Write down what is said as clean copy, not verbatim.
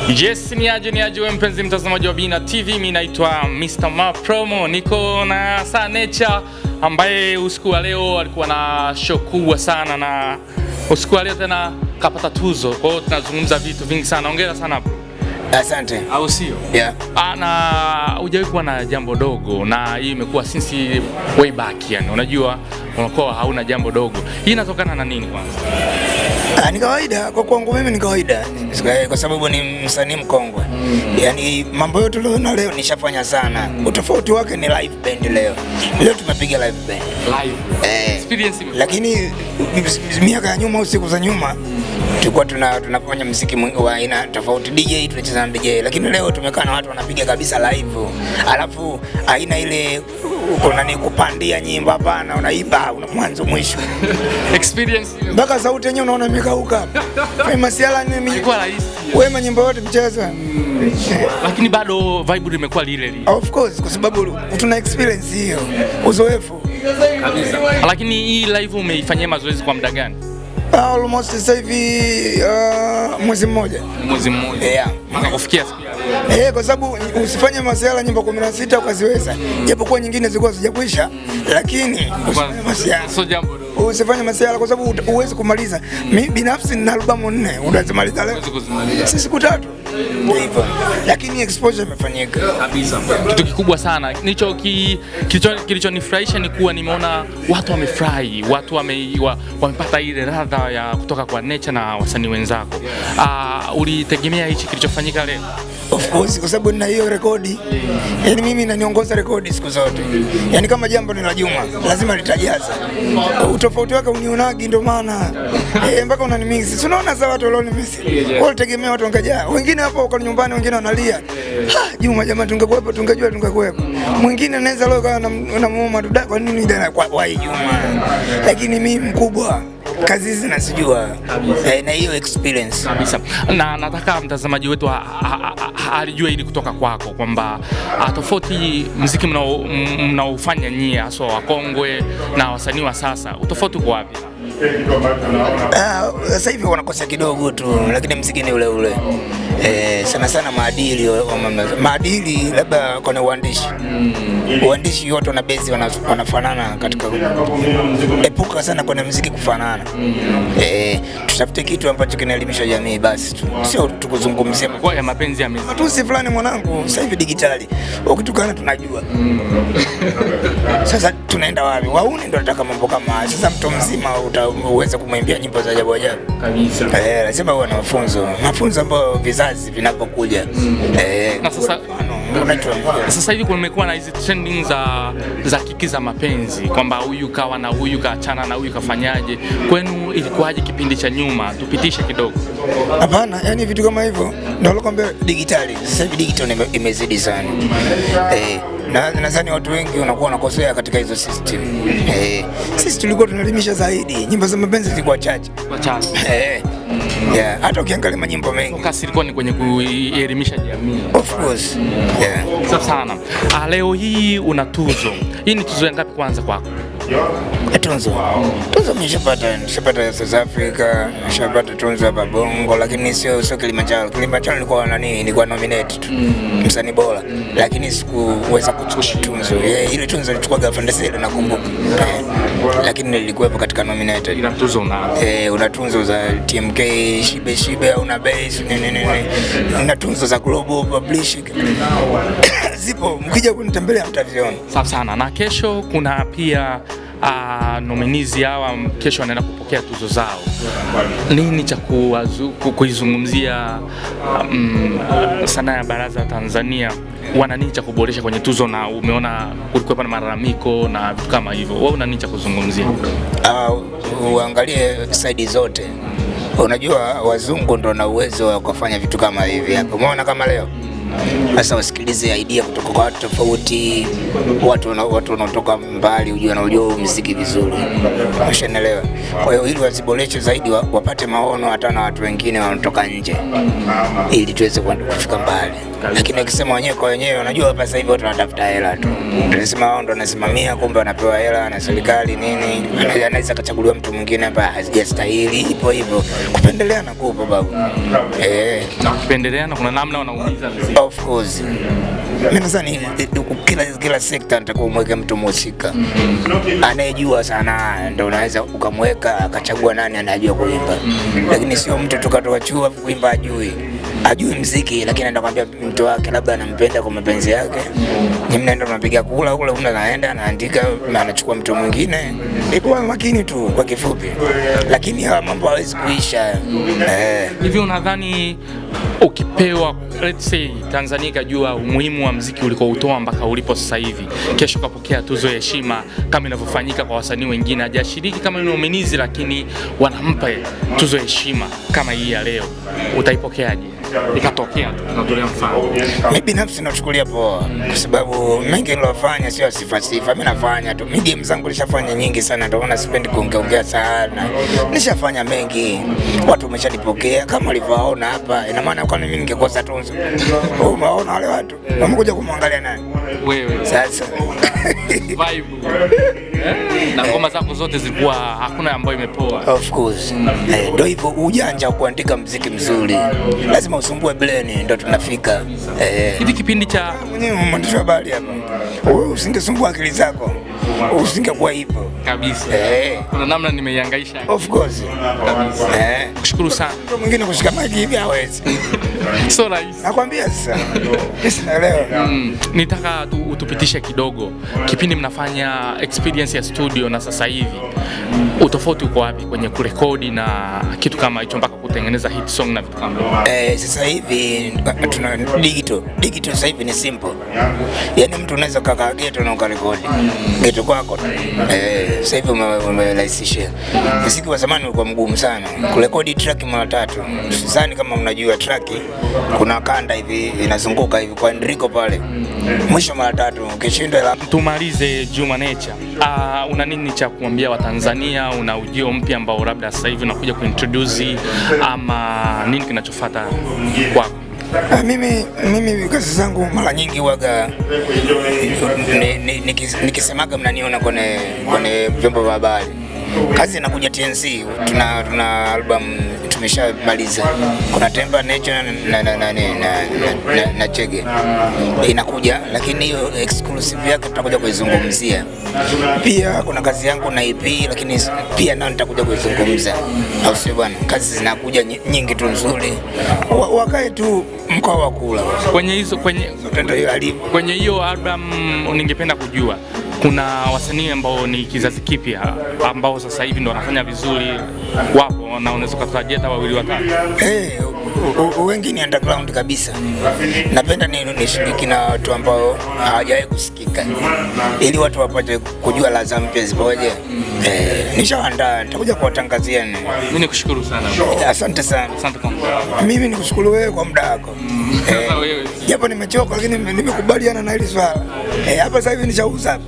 Yes, ni aje wewe mpenzi mtazamaji wa Bina TV, mimi naitwa Mr. Ma Promo. Niko na Nature ambaye usiku wa leo alikuwa na show kubwa sana na usiku wa leo tena kapata tuzo. Kwa hiyo tunazungumza vitu vingi sana. Hongera sana bro. Asante. Au sio? Yeah. Na hujawahi kuwa na jambo dogo na hii imekuwa since way back, yani unajua unakuwa hauna jambo dogo. Hii inatokana na nini kwanza? Ni kawaida kwa kwangu mimi, ni kawaida kwa sababu ni msanii mkongwe. Yaani mambo yote leo nishafanya sana. Utofauti wake ni live band leo. Leo tumepiga live band. Live. Experience. Lakini miaka ya nyuma, usiku za nyuma tulikuwa tunafanya muziki wa aina tofauti, DJ tunacheza na DJ, lakini leo tumekaa na watu wanapiga kabisa live. Alafu aina ile uko nani kupandia nyimbo, hapana, unaimba una mwanzo mwisho. Experience mpaka sauti yenyewe unaona imekauka. Famous yala nini ilikuwa rahisi. Wewe nyimbo yote mcheza. Lakini bado vibe limekuwa lile lile. Of course, kwa sababu tuna experience hiyo, uzoefu kabisa. Lakini hii live umeifanyia mazoezi kwa muda gani? Almost sasa hivi mwezi mmoja. Mwezi mmoja. Yeah. Mpaka kufikia siku. Kwa sababu usifanye masuala nyimbo 16 ukaziweza. Japokuwa nyingine zilikuwa zijakwisha, lakini masuala sio jambo. Usifanye masuala kwa sababu huwezi kumaliza. Mimi binafsi nina albamu 4, unazimaliza leo. Sisi siku 3. Hivyo. Lakini exposure imefanyika kabisa. Kitu kikubwa sana. Kilichonifurahisha ni kuwa nimeona watu wamefurahi, watu wamepata ile ladha ya kutoka kwa Nature na wasanii wenzako. Ulitegemea hichi kilichofanyika leo? Of course, kwa sababu nina hiyo rekodi. Yaani mimi naniongoza rekodi siku zote. Yaani kama jambo ni la Juma, lazima litajaza. Utofauti wake unionagi, ndio maana mpaka unanimix. Unaona za watu leo nimisi. Wao tegemea watu wangejaa. Wengine hapo wako nyumbani, wengine wanalia. Juma jamaa, tungekuepo tungejua tungekuepo. Mwingine anaweza leo kana na muuma tu, kwa nini ndio kwa Juma. Lakini mimi mkubwa kazi hizi nasijua na hiyo experience kabisa. Na nataka mtazamaji wetu alijue ili kutoka kwako kwamba tofauti muziki mnaofanya nyie hasa wakongwe na wasanii wa sasa, utofauti uko wapi? Sasa hivi wanakosa kidogo tu, lakini muziki ni ule ule. Sana maadili labda kuna uandishi wote na base wanafanana katika epuka sana kwa muziki kufanana. Tutafute kitu ambacho kinaelimisha jamii basi tu, sio tukuzungumzia kwa ya mapenzi ya muziki tu. Si fulani mwanangu, sasa hivi digitali ukitukana tunajua. Sasa tunaenda wapi? Wauni ndio nataka mambo kama haya. Sasa mtu mzima uweze kumwimbia nyimbo za ajabu kabisa. Lazima uwe na mafunzo ambayo vizazi vinapokuja. Na sasa hivi kumekuwa na hizi trending za kiki za mapenzi kwamba huyu kawa na huyu kaachana na huyu kafanyaje. Kwenu ilikuwaje kipindi cha nyuma? Tupitishe kidogo. Hapana, yani vitu kama hivyo ndio nakwambia digitali. Sasa hivi digital imezidi sana. Na nadhani watu wengi wanakuwa wanakosea katika hizo system. Sisi tulikuwa tunalimisha zaidi, nyimbo za mapenzi zilikuwa chache. Hata ukiangalia manyimbo mengi kasi ilikuwa ni kwenye kuelimisha jamii. Of course. Sawa sana. Leo hii una tuzo. Hii ni tuzo ngapi kwanza kwako? Tuzo nishapata South Africa, nishapata tuzo hapa Bongo, lakini sio Kilimanjaro. Kilimanjaro nilikuwa nominate tu msanii bora, lakini sikuweza kuchukua tuzo. Ile tuzo nilichukua Gavana nakumbuka. Lakini nilikuwepo katika nominated. Ina tuzo una tuzo za TMK, Shibe au na base nini. Una tuzo za Global Publishing. Zipo, mkija kunitembelea mtaviona. Sawa sana. Na kesho kuna pia nominees hawa kesho wanaenda kupokea tuzo zao. Nini cha kuizungumzia sanaa ya baraza la Tanzania? Wana nini cha kuboresha kwenye tuzo, na umeona kulikuwa na malalamiko na vitu kama hivyo. Wewe una nini cha kuzungumzia? Uangalie side zote. Unajua wazungu ndio na uwezo wa kufanya vitu kama hivi hapo. Umeona kama leo sasa wasikilize idea kutoka kwa watu tofauti, watu wanaotoka mbali, unajua muziki vizuri. Unashanielewa? Kwa hiyo ili waziboreshe zaidi, wapate maono hata na watu wengine wanatoka nje ili tuweze kufika mbali. lakini ukisema wenyewe kwa wenyewe, unajua hapa sasa hivi watu wanatafuta hela tu. Tunasema wao ndo wanasimamia, kumbe wanapewa hela na serikali nini, anaweza kachaguliwa mtu mwingine hapa hajastahili, ipo hivyo kupendelea na kupo babu. Na kupendeleana kuna namna wanaumiza mziki. Of course. Mimi nadhani kila sekta nitakuwa mweke mtu mhusika anayejua sana, ndio unaweza ukamweka akachagua nani anajua kuimba, lakini sio mtu tukatoka chuo kuimba ajui mziki, lakini anakuambia mtu wake labda anampenda kwa mapenzi yake. Ni mnaenda mnapiga kula kule, unaenda anaandika anachukua mtu mwingine. Ikuwa makini tu kwa kifupi, lakini hawa mambo hawezi kuisha. Hivi unadhani ukipewa, let's say Tanzania ikajua umuhimu wa mziki ulikoutoa mpaka ulipo sasa hivi, kesho kapokea tuzo ya heshima kama inavyofanyika kwa wasanii wengine, hajashiriki kama nominizi lakini wanampa tuzo ya heshima kama hii ya leo, utaipokeaje? Ikatokea tunatolea mfano. Mimi binafsi nachukulia poa, kwa sababu mengi nilofanya sio sifa. Mimi nafanya tu, medium zangu nilishafanya nyingi sana, ndio maana sipendi kuongea sana. Nishafanya mengi, watu wameshanipokea kama walivyoona hapa. Ina maana kwa nini mimi ningekosa tunzo? Umeona wale watu wamekuja kumwangalia nani? Wewe. Sasa vibe. Na ngoma zako zote zilikuwa hakuna ambayo imepoa. Of course. Ndio hivyo ujanja kuandika muziki mzuri. Lazima usumbue brain ndio tunafika. Hivi kipindi cha mwenyewe mwandishi wa habari hapa, wewe usingesumbua akili zako, usingekuwa hivyo kabisa. Kuna namna nimeihangaisha. Of course. Kabisa. Kushukuru sana. Mtu mwingine kushika mic hivi hawezi. So rahisi. Nakwambia sasa. Sinaelewa. Nitaka utupitishe kidogo kipindi mnafanya experience ya studio na sasa hivi. Utofauti uko wapi kwenye kurekodi na kitu kama hicho mpaka kutengeneza hit song na vitu kama hivyo? Sasa hivi tuna digital sasa hivi ni simple. Yaani mtu unaweza kukaa ghetto na ukarekodi ghetto kwako. Sasa hivi umerahisishia. Muziki wa zamani ulikuwa mgumu sana. Kurekodi track mara 3. Sidhani kama mnajua track kuna kanda hivi inazunguka hivi kwa Enrico pale. Mwisho mara 3 ukishinda ila. Tumalize Juma Nature. Una nini cha kuambia Watanzania? Una ujio mpya ambao labda sasa hivi unakuja kuintroduce ama nini kinachofuata kwako? Mimi kazi zangu mara nyingi waga nikisemaga mnaniona kwenye vyombo vya habari. Kazi inakuja TNC, tuna album tumeshamaliza. Kuna Temba Nature na Chege inakuja, lakini hiyo exclusive yake tutakuja kuizungumzia. Pia kuna kazi yangu na EP, lakini pia nao nitakuja kuizungumza. Au sio bwana? Kazi zinakuja nyingi tu nzuri. Wakae tu mkoa wa kula. Kwenye hiyo album ningependa kujua kuna wasanii ambao ni kizazi kipya ambao sasa hivi ndo wanafanya vizuri, wapo na unaweza kutarajia hata 2 watatu. Wengi ni underground kabisa. Napenda nishiriki na watu ambao hawajawahi kusikika, ili watu wapate kujua ladha mpya zipoje. Nishaandaa, nitakuja kuwatangazia. Mimi nikushukuru sana. Asante sana. Asante kwa mimi nikushukuru wewe kwa muda wako. Japo nimechoka, lakini nimekubaliana na hili swala. Hapa sasa hivi nishauza.